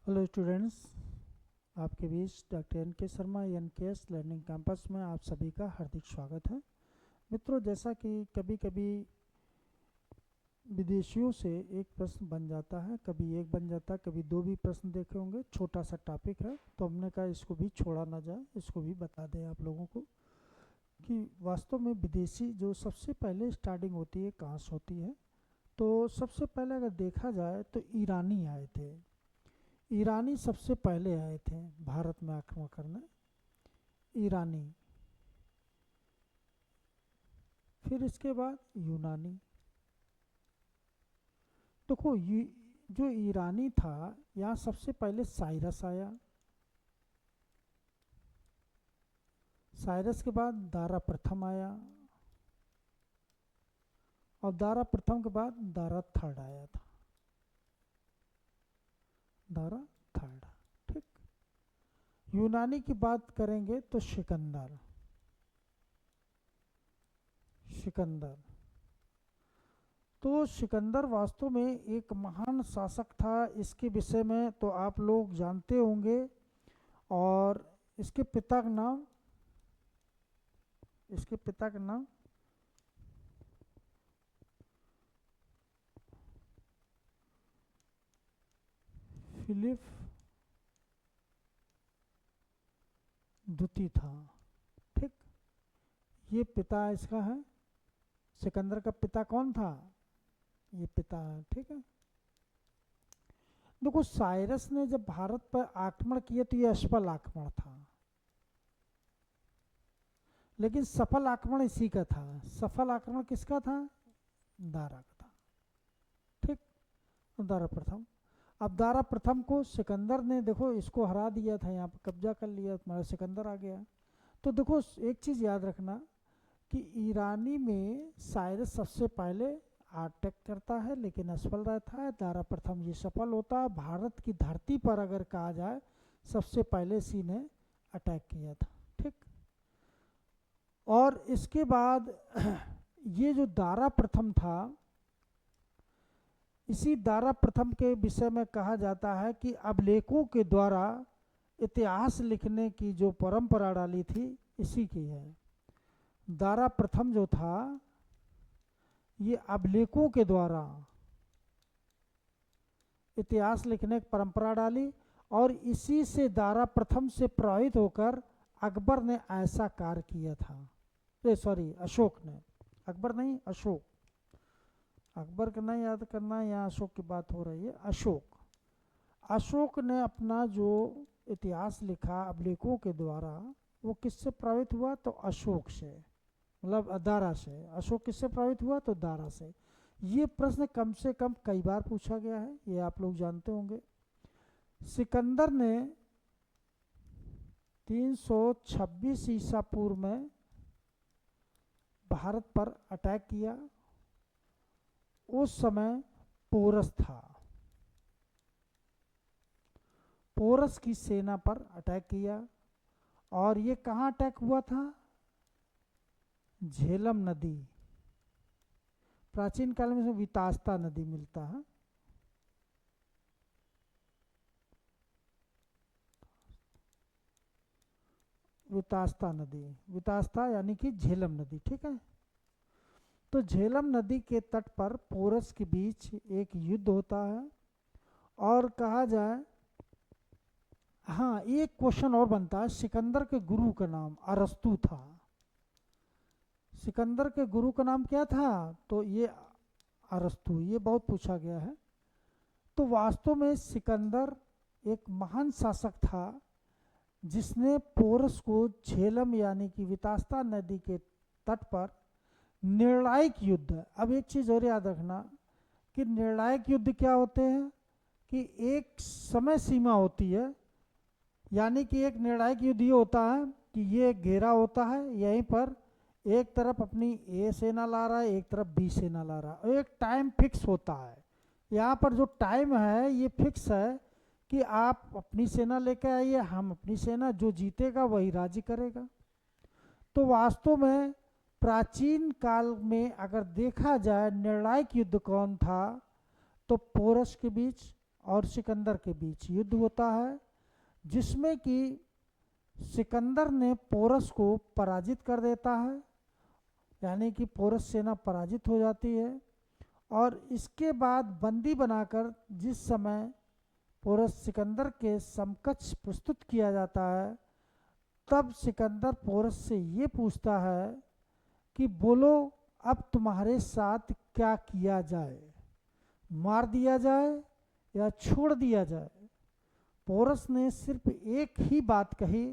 Hello students, आपके बीच doctor N के Sharma NKS learning campus में आप सभी का हार्दिक स्वागत है। मित्रों, जैसा कि कभी कभी विदेशियों से एक प्रश्न बन जाता है, कभी एक बन जाता है, कभी दो भी प्रश्न देखे होंगे। छोटा सा टॉपिक है तो हमने कहा इसको भी छोड़ा ना जाए, इसको भी बता दें आप लोगों को कि वास्तव में विदेशी जो सबसे पहले स्टार्टिंग होती है कहाँ से होती है। तो सबसे पहले अगर देखा जाए तो ईरानी आए थे। ईरानी सबसे पहले आए थे भारत में आक्रमण करने, ईरानी। फिर इसके बाद यूनानी। देखो जो ईरानी था, यहाँ सबसे पहले साइरस आया, साइरस के बाद दारा प्रथम आया, और दारा प्रथम के बाद दारा थर्ड आया था, दारा थर्ड। ठीक। यूनानी की बात करेंगे तो सिकंदर, सिकंदर। तो सिकंदर वास्तव में एक महान शासक था। इसके विषय में तो आप लोग जानते होंगे। और इसके पिता का नाम, इसके पिता का नाम फिलिप द्वितीय था। ठीक। ये पिता इसका है। सिकंदर का पिता कौन था? ये पिता है। ठीक है। देखो, साइरस ने जब भारत पर आक्रमण किया तो ये असफल आक्रमण था, लेकिन सफल आक्रमण इसी का था। सफल आक्रमण किसका था? दारा का था। ठीक। दारा प्रथम। अब दारा प्रथम को सिकंदर ने, देखो, इसको हरा दिया था, यहाँ पर कब्जा कर लिया, तुम्हारा सिकंदर आ गया। तो देखो, एक चीज़ याद रखना कि ईरानी में साइरस सबसे पहले अटैक करता है लेकिन असफल रहता है। दारा प्रथम ये सफल होता है। भारत की धरती पर अगर कहा जाए सबसे पहले इसी ने अटैक किया था। ठीक। और इसके बाद ये जो दारा प्रथम था, इसी दारा प्रथम के विषय में कहा जाता है कि अभिलेखों के द्वारा इतिहास लिखने की जो परंपरा डाली थी इसी की है। दारा प्रथम जो था ये अभिलेखों के द्वारा इतिहास लिखने की परंपरा डाली, और इसी से दारा प्रथम से प्रभावित होकर अकबर ने ऐसा कार्य किया था। सॉरी, अशोक ने, अकबर नहीं, अशोक। अकबर का नहीं याद करना, यहाँ अशोक की बात हो रही है। अशोक, अशोक ने अपना जो इतिहास लिखा अभिलेखों के द्वारा, वो किससे प्रभावित हुआ? तो अशोक से, मतलब दारा से। अशोक किससे प्रभावित हुआ? तो दारा से। ये प्रश्न कम से कम कई बार पूछा गया है, ये आप लोग जानते होंगे। सिकंदर ने 326 ईसा पूर्व में भारत पर अटैक किया। उस समय पोरस था, पोरस की सेना पर अटैक किया। और ये कहाँ अटैक हुआ था? झेलम नदी, प्राचीन काल में वितास्ता नदी मिलता है। वितास्ता नदी, वितास्ता यानी कि झेलम नदी। ठीक है। तो झेलम नदी के तट पर पोरस के बीच एक युद्ध होता है। और कहा जाए, हाँ, एक क्वेश्चन और बनता है, सिकंदर के गुरु का नाम अरस्तु था। सिकंदर के गुरु का नाम क्या था? तो ये अरस्तु, ये बहुत पूछा गया है। तो वास्तव में सिकंदर एक महान शासक था जिसने पोरस को झेलम यानी कि वितास्ता नदी के तट पर निर्णायक युद्ध। अब एक चीज़ और याद रखना कि निर्णायक युद्ध क्या होते हैं कि एक समय सीमा होती है, यानी कि एक निर्णायक युद्ध ये होता है कि ये घेरा होता है, यहीं पर एक तरफ अपनी ए सेना ला रहा है, एक तरफ बी सेना ला रहा है, और एक टाइम फिक्स होता है। यहाँ पर जो टाइम है ये फिक्स है कि आप अपनी सेना लेकर आइए, हम अपनी सेना, जो जीतेगा वही राज्य करेगा। तो वास्तव में प्राचीन काल में अगर देखा जाए निर्णायक युद्ध कौन था, तो पोरस के बीच और सिकंदर के बीच युद्ध होता है, जिसमें कि सिकंदर ने पोरस को पराजित कर देता है, यानी कि पोरस सेना पराजित हो जाती है। और इसके बाद बंदी बनाकर जिस समय पोरस सिकंदर के समकक्ष प्रस्तुत किया जाता है, तब सिकंदर पोरस से ये पूछता है कि बोलो अब तुम्हारे साथ क्या किया जाए, मार दिया जाए या छोड़ दिया जाए। पोरस ने सिर्फ एक ही बात कही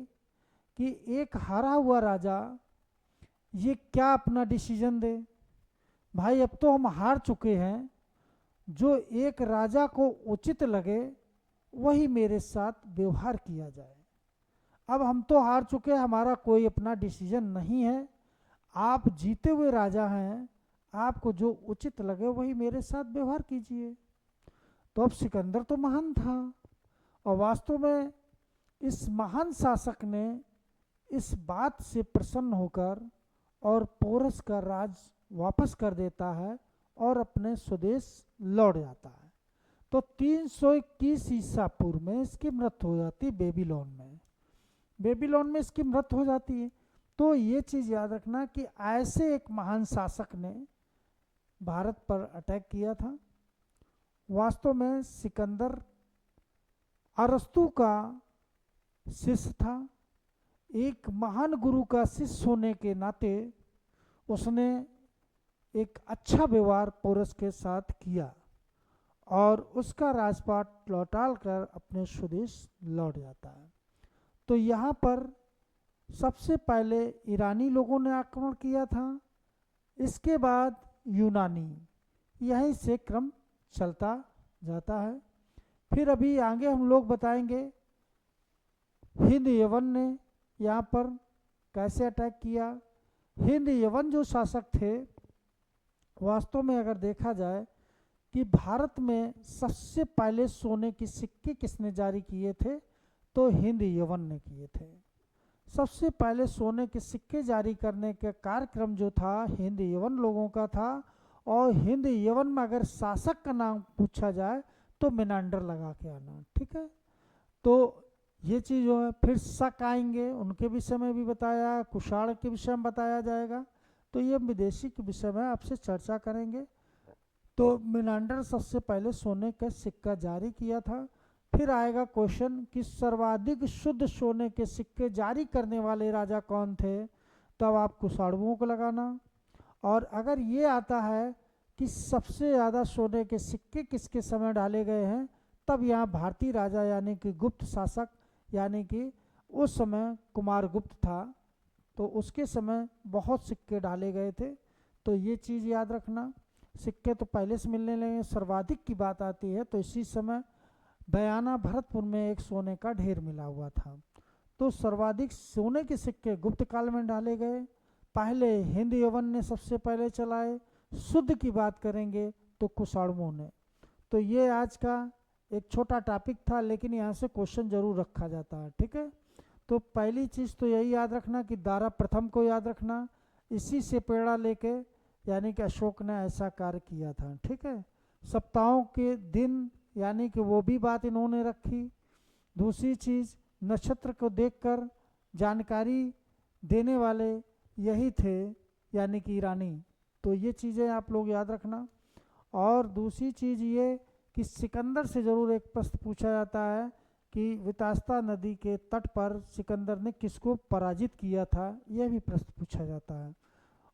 कि एक हारा हुआ राजा ये क्या अपना डिसीजन दे, भाई अब तो हम हार चुके हैं, जो एक राजा को उचित लगे वही मेरे साथ व्यवहार किया जाए। अब हम तो हार चुके हैं, हमारा कोई अपना डिसीजन नहीं है, आप जीते हुए राजा हैं, आपको जो उचित लगे वही मेरे साथ व्यवहार कीजिए। तो अब सिकंदर तो महान था, और वास्तव में इस महान शासक ने इस बात से प्रसन्न होकर और पोरस का राज वापस कर देता है और अपने स्वदेश लौट जाता है। तो 321 ईसा पूर्व में इसकी मृत्यु हो जाती है बेबीलोन में। बेबीलोन में इसकी मृत्यु हो जाती है। तो ये चीज़ याद रखना कि ऐसे एक महान शासक ने भारत पर अटैक किया था। वास्तव में सिकंदर अरस्तु का शिष्य था। एक महान गुरु का शिष्य होने के नाते उसने एक अच्छा व्यवहार पोरस के साथ किया और उसका राजपाट लौटा कर अपने स्वदेश लौट जाता है। तो यहाँ पर सबसे पहले ईरानी लोगों ने आक्रमण किया था, इसके बाद यूनानी, यहीं से क्रम चलता जाता है। फिर अभी आगे हम लोग बताएंगे हिंद यवन ने यहाँ पर कैसे अटैक किया। हिंद यवन जो शासक थे, वास्तव में अगर देखा जाए कि भारत में सबसे पहले सोने के सिक्के किसने जारी किए थे, तो हिंद यवन ने किए थे। सबसे पहले सोने के सिक्के जारी करने का कार्यक्रम जो था हिंद यवन लोगों का था। और हिंद यवन में अगर शासक का नाम पूछा जाए तो मिनांडर लगा के आना, ठीक है। तो ये चीज़ जो है, फिर शक आएंगे, उनके विषय में भी बताया, कुषाण के विषय में बताया जाएगा। तो ये विदेशी के विषय में आपसे चर्चा करेंगे। तो मिनांडर सबसे पहले सोने का सिक्का जारी किया था। फिर आएगा क्वेश्चन कि सर्वाधिक शुद्ध सोने के सिक्के जारी करने वाले राजा कौन थे, तब आप कुषाणुओं को लगाना। और अगर ये आता है कि सबसे ज़्यादा सोने के सिक्के किसके समय डाले गए हैं, तब यहाँ भारतीय राजा यानी कि गुप्त शासक, यानी कि उस समय कुमारगुप्त था, तो उसके समय बहुत सिक्के डाले गए थे। तो ये चीज़ याद रखना, सिक्के तो पहले से मिलने लगे। सर्वाधिक की बात आती है तो इसी समय बयाना भरतपुर में एक सोने का ढेर मिला हुआ था। तो सर्वाधिक सोने के सिक्के गुप्त काल में डाले गए। पहले हिंद यवन ने सबसे पहले चलाए। शुद्ध की बात करेंगे तो कुषाणुओं ने। तो ये आज का एक छोटा टॉपिक था, लेकिन यहाँ से क्वेश्चन जरूर रखा जाता है, ठीक है। तो पहली चीज़ तो यही याद रखना कि दारा प्रथम को याद रखना, इसी से प्रेरणा लेके यानी कि अशोक ने ऐसा कार्य किया था, ठीक है। सप्ताहों के दिन यानी कि वो भी बात इन्होंने रखी। दूसरी चीज़, नक्षत्र को देखकर जानकारी देने वाले यही थे, यानी कि ईरानी। तो ये चीज़ें आप लोग याद रखना। और दूसरी चीज़ ये कि सिकंदर से ज़रूर एक प्रश्न पूछा जाता है कि वितास्ता नदी के तट पर सिकंदर ने किसको पराजित किया था, यह भी प्रश्न पूछा जाता है।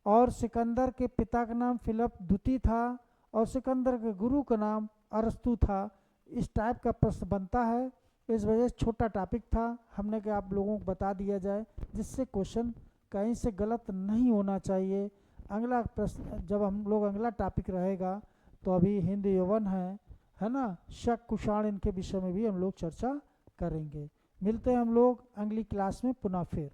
और सिकंदर के पिता का नाम फिलिप द्वितीय था और सिकंदर के गुरु का नाम अरस्तु था। इस टाइप का प्रश्न बनता है, इस वजह से छोटा टॉपिक था, हमने कहा आप लोगों को बता दिया जाए, जिससे क्वेश्चन कहीं से गलत नहीं होना चाहिए। अगला प्रश्न जब हम लोग अगला टॉपिक रहेगा तो अभी हिंद यवन है ना, शक कुषाण, इनके विषय में भी हम लोग चर्चा करेंगे। मिलते हैं हम लोग अगली क्लास में पुनः फिर।